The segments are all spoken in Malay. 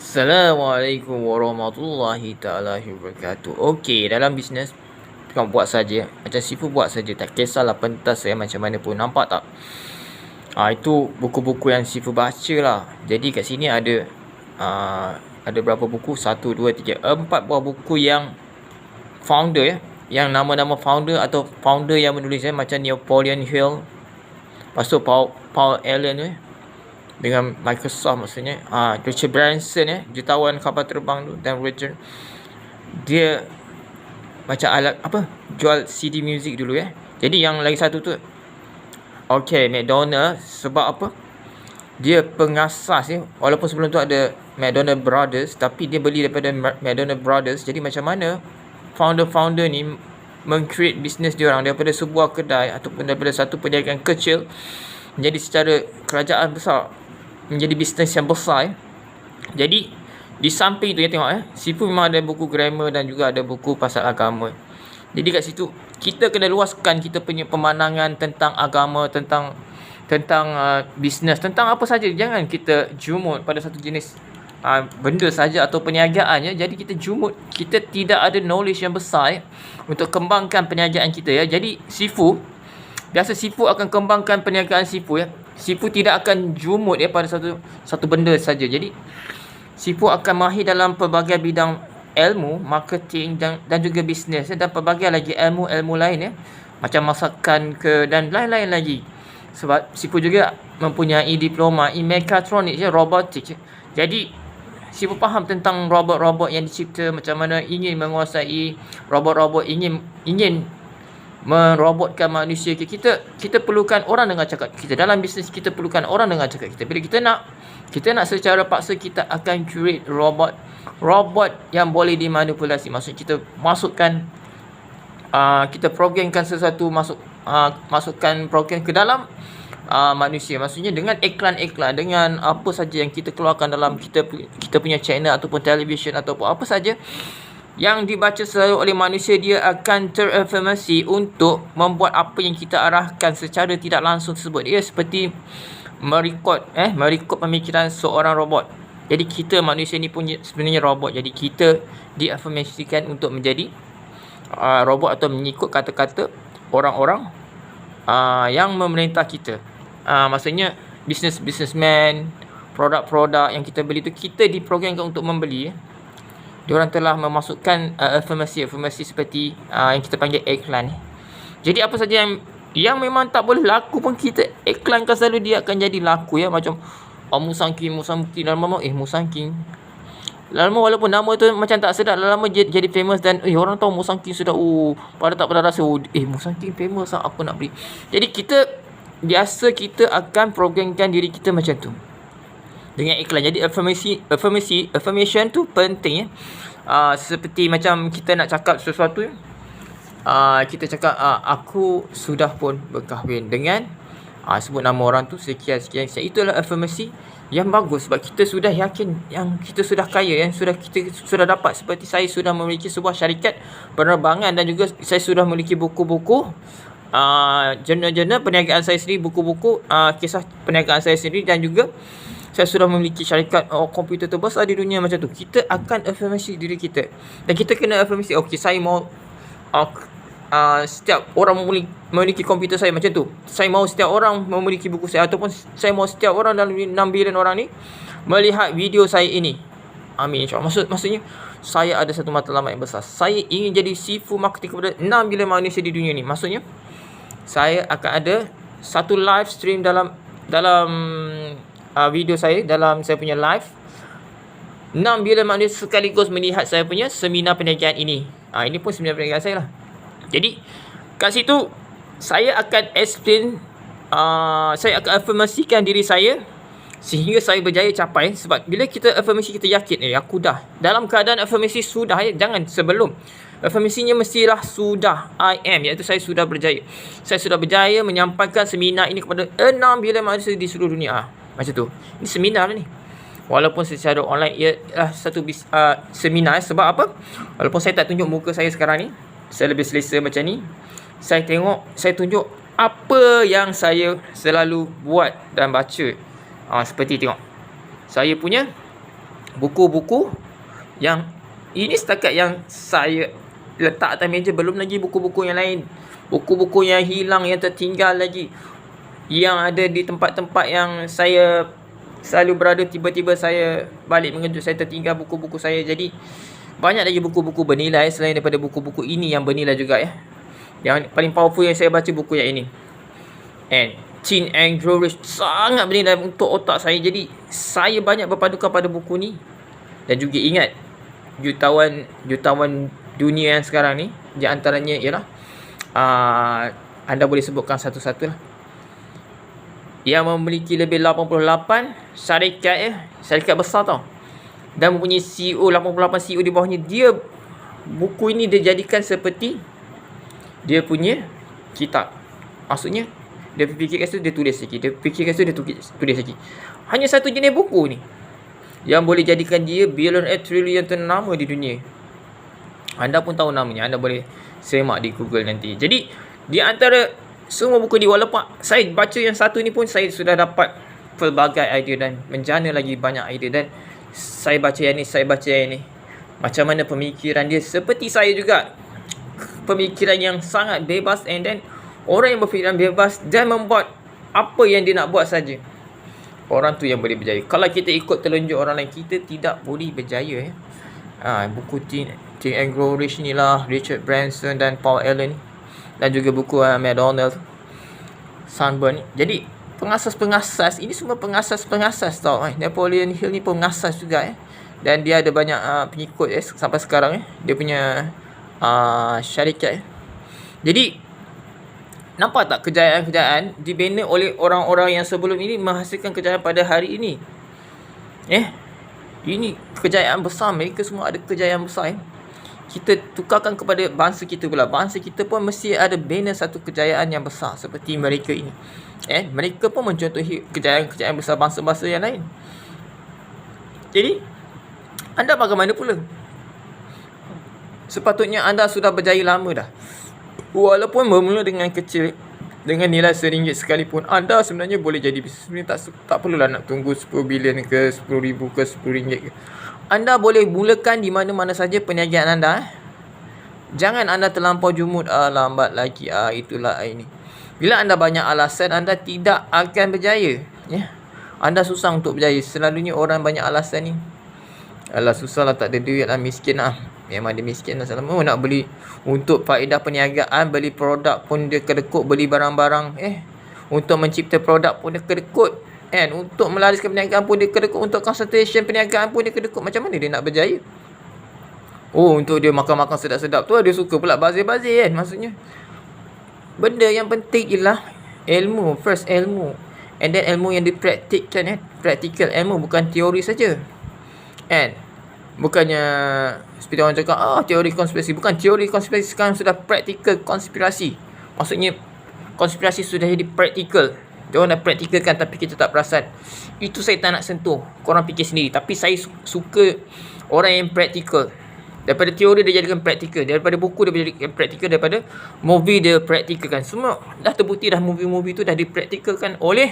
Assalamualaikum warahmatullahi taala wabarakatuh. Okey, dalam bisnes kau buat saja. Macam Sifu buat saja. Tak kisahlah pentas macam mana pun. Nampak tak? Itu buku-buku yang Sifu baca lah. Jadi kat sini ada berapa buku? 1, 2, 3, 4 buah buku yang founder yang nama-nama founder atau founder yang menulis macam Napoleon Hill. Lepas tu Paul Allen dengan Microsoft maksudnya. Richard Branson jutawan kapal terbang tu, dan Richard dia macam alat jual CD music dulu Jadi yang lagi satu tu McDonald, sebab apa? Dia pengasas walaupun sebelum tu ada McDonald Brothers, tapi dia beli daripada McDonald Brothers. Jadi macam mana founder-founder ni meng-create bisnes diorang daripada sebuah kedai ataupun daripada satu perniagaan kecil menjadi secara kerajaan besar, menjadi bisnes yang besar. Jadi di samping tu tengok Sifu memang ada buku grammar dan juga ada buku pasal agama. Jadi kat situ kita kena luaskan kita punya pemandangan tentang agama, tentang bisnes, tentang apa saja. Jangan kita jumut pada satu jenis benda saja atau perniagaan Jadi kita jumut, kita tidak ada knowledge yang besar untuk kembangkan perniagaan kita Jadi Sifu akan kembangkan perniagaan Sifu Sifu tidak akan jumut pada satu benda saja. Jadi Sifu akan mahir dalam pelbagai bidang ilmu, marketing dan juga bisnes dan pelbagai lagi ilmu lain macam masakan dan lain-lain lagi. Sebab Sifu juga mempunyai diploma in mechatronics robotics. Jadi Sifu faham tentang robot-robot yang dicipta, macam mana ingin menguasai robot-robot, ingin merobotkan manusia. Kita perlukan orang dengar cakap kita. Dalam bisnes kita perlukan orang dengar cakap kita. Bila kita nak secara paksa, kita akan create robot yang boleh dimanipulasi. Maksudnya kita masukkan kita programkan sesuatu, masukkan program ke dalam manusia. Maksudnya dengan iklan-iklan, dengan apa saja yang kita keluarkan dalam kita punya channel ataupun televisyen ataupun apa saja yang dibaca selalu oleh manusia, dia akan terafirmasi untuk membuat apa yang kita arahkan secara tidak langsung tersebut. Ia seperti merekod pemikiran seorang robot. Jadi kita manusia ni pun sebenarnya robot. Jadi kita diafirmasikan untuk menjadi robot atau mengikut kata-kata orang-orang yang memerintah kita. Maksudnya businessman, produk-produk yang kita beli tu, kita diprogramkan untuk membeli. Diorang telah memasukkan afirmasi seperti yang kita panggil iklan. Jadi apa saja yang memang tak boleh laku pun kita iklankan, selalu dia akan jadi laku Macam Musang King lama-lama Musang King. Lama walaupun nama tu macam tak sedap, lama jadi famous dan orang tahu Musang King sudah pada tak pada rasa Musang King famous aku nak beli. Jadi kita akan programkan diri kita macam tu dengan iklan. Jadi affirmation tu penting seperti macam kita nak cakap sesuatu kita cakap aku sudah pun berkahwin dengan sebut nama orang tu sekian. Itulah affirmasi yang bagus, sebab kita sudah yakin yang kita sudah kaya, yang kita sudah dapat. Seperti saya sudah memiliki sebuah syarikat penerbangan dan juga saya sudah memiliki buku-buku jurnal perniagaan saya sendiri, buku-buku kisah perniagaan saya sendiri, dan juga saya sudah memiliki syarikat komputer terbesar di dunia. Macam tu kita akan afirmasi diri kita, dan kita kena afirmasi saya mau setiap orang memiliki komputer saya. Macam tu saya mau setiap orang memiliki buku saya, ataupun saya mau setiap orang dalam 6 bilion orang ni melihat video saya ini. Amin, insyaAllah. Maksudnya saya ada satu matlamat yang besar. Saya ingin jadi Sifu marketing kepada 6 bilion manusia di dunia ni. Maksudnya saya akan ada satu live stream dalam video saya, dalam saya punya live 6 bilion manusia sekaligus melihat saya punya seminar perniagaan ini. Ini pun seminar perniagaan saya lah. Jadi kat situ saya akan explain, saya akan afirmasikan diri saya sehingga saya berjaya capai. Sebab bila kita afirmasi, kita yakin aku dah dalam keadaan afirmasi sudah jangan sebelum. Afirmasinya mestilah sudah, I am, iaitu saya sudah berjaya. Saya sudah berjaya menyampaikan seminar ini kepada 6 bilion manusia di seluruh dunia. Macam tu. Ini seminar ni. Walaupun secara online ialah satu seminar. Sebab apa? Walaupun saya tak tunjuk muka saya sekarang ni, saya lebih selesa macam ni. Saya tunjuk apa yang saya selalu buat dan baca. Seperti tengok saya punya buku-buku yang ini setakat yang saya letak atas meja, belum lagi buku-buku yang lain. Buku-buku yang hilang, yang tertinggal lagi, yang ada di tempat-tempat yang saya selalu berada, tiba-tiba saya balik mengejut, saya tertinggal buku-buku saya. Jadi banyak lagi buku-buku bernilai selain daripada buku-buku ini yang bernilai juga ya. Yang paling powerful yang saya baca buku yang ini. And Think and Grow Rich sangat bernilai untuk otak saya. Jadi saya banyak berpadukan pada buku ni. Dan juga ingat, jutawan dunia yang sekarang ni, di antaranya ialah anda boleh sebutkan satu-satu lah, yang memiliki lebih 88 syarikat besar tau, dan mempunyai CEO, 88 CEO di bawahnya. Dia, buku ini dia jadikan seperti dia punya kitab. Maksudnya dia fikirkan tu dia tulis lagi, dia fikirkan tu dia tulis lagi. Hanya satu jenis buku ni yang boleh jadikan dia billionaire trilion ternama di dunia. Anda pun tahu namanya, anda boleh semak di Google nanti. Jadi di antara semua buku ni, walaupun saya baca yang satu ni pun, saya sudah dapat pelbagai idea dan menjana lagi banyak idea. Dan saya baca yang ni, saya baca yang ni, macam mana pemikiran dia seperti saya juga, pemikiran yang sangat bebas. And then orang yang berfikiran bebas dan membuat apa yang dia nak buat saja, orang tu yang boleh berjaya. Kalau kita ikut telunjuk orang lain, kita tidak boleh berjaya. Buku Think and Grow Rich ni lah, Richard Branson dan Paul Allen, dan juga buku McDonald Sunburn. Jadi pengasas-pengasas ini semua pengasas tau. Napoleon Hill ni pengasas juga dan dia ada banyak pengikut sampai sekarang. Dia punya syarikat. Jadi nampak tak kejayaan-kejayaan dibina oleh orang-orang yang sebelum ini menghasilkan kejayaan pada hari ini. Ini kejayaan besar. Mereka semua ada kejayaan besar. Kita tukarkan kepada bangsa kita pula. Bangsa kita pun mesti ada bina satu kejayaan yang besar seperti mereka ini. Mereka pun mencontohi kejayaan-kejayaan besar bangsa-bangsa yang lain. Jadi anda bagaimana pula? Sepatutnya anda sudah berjaya lama dah. Walaupun bermula dengan kecil, dengan nilai RM1 sekalipun, anda sebenarnya boleh jadi bisnes. Sebenarnya tak perlulah nak tunggu 10 bilion ke 10 ribu ke 10 ringgit ke. Anda boleh mulakan di mana-mana saja perniagaan anda. Jangan anda terlampau jumud, lambat lagi, itulah ini. Bila anda banyak alasan, anda tidak akan berjaya. Anda susah untuk berjaya. Selalunya orang banyak alasan ni, susah lah, tak ada duit lah, miskin lah. Memang dia miskin lah. Selama nak beli untuk faedah perniagaan, beli produk pun dia kedekut, beli barang-barang untuk mencipta produk pun dia kedekut, untuk melariskan perniagaan pun dia kedekut, untuk concentration perniagaan pun dia kedekut. Macam mana dia nak berjaya? Untuk dia makan-makan sedap-sedap tu dia suka pula bazir-bazir maksudnya. Benda yang penting ialah ilmu. First ilmu, and then ilmu yang dipraktikkan. Practical ilmu, bukan teori saja. Bukannya seperti orang cakap teori konspirasi. Bukan teori konspirasi, sekarang sudah practical konspirasi. Maksudnya konspirasi sudah jadi practical. Dia orang dah practicalkan tapi kita tak perasan. Itu saya tak nak sentuh, korang fikir sendiri. Tapi saya suka orang yang practical. Daripada teori dia jadikan practical, daripada buku dia jadikan practical, daripada movie dia practicalkan. Semua dah terbukti dah, movie-movie tu dah dipracticalkan oleh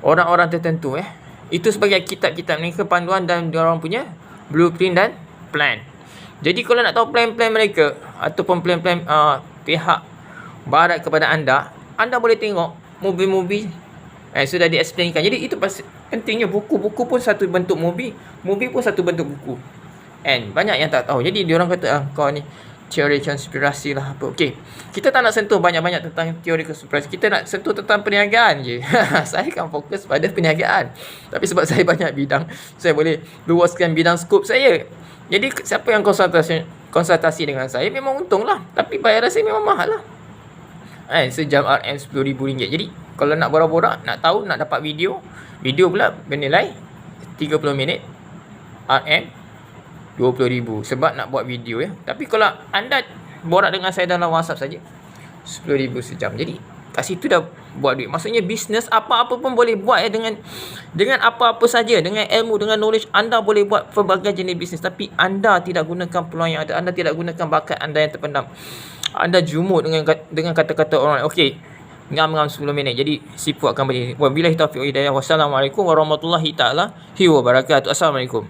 orang-orang tertentu. Itu sebagai kitab-kitab mereka, panduan dan dia orang punya blueprint dan plan. Jadi kalau nak tahu plan-plan mereka ataupun plan-plan pihak barat kepada anda, anda boleh tengok movie-movie sudah di-explainkan. Jadi itu pentingnya buku-buku pun satu bentuk movie pun satu bentuk buku. Banyak yang tak tahu. Jadi diorang kata kau ni teori konspirasi lah apa. Okey, kita tak nak sentuh banyak-banyak tentang teori konspirasi. Kita nak sentuh tentang perniagaan je. Saya akan fokus pada perniagaan. Tapi sebab saya banyak bidang, saya boleh luaskan bidang skop saya. Jadi siapa yang konsultasi dengan saya memang untung lah. Tapi bayaran saya memang mahal lah. Sejam RM RM10,000. Jadi kalau nak borak-borak, nak tahu, nak dapat video pula bernilai 30 minit RM20,000 sebab nak buat video Tapi kalau anda borak dengan saya dalam WhatsApp saja, RM10,000 sejam. Jadi kat situ dah buat duit. Maksudnya bisnes apa-apa pun boleh buat dengan apa-apa saja, dengan ilmu, dengan knowledge anda boleh buat pelbagai jenis bisnes. Tapi anda tidak gunakan peluang yang ada, anda tidak gunakan bakat anda yang terpendam. Anda jumut dengan kata-kata orang. Okey, ngam-ngam 10 minit. Jadi sipu akan berdiri. Wabillahi taufiq wa hidayah. Wassalamualaikum warahmatullahi taala wabarakatuh. Assalamualaikum.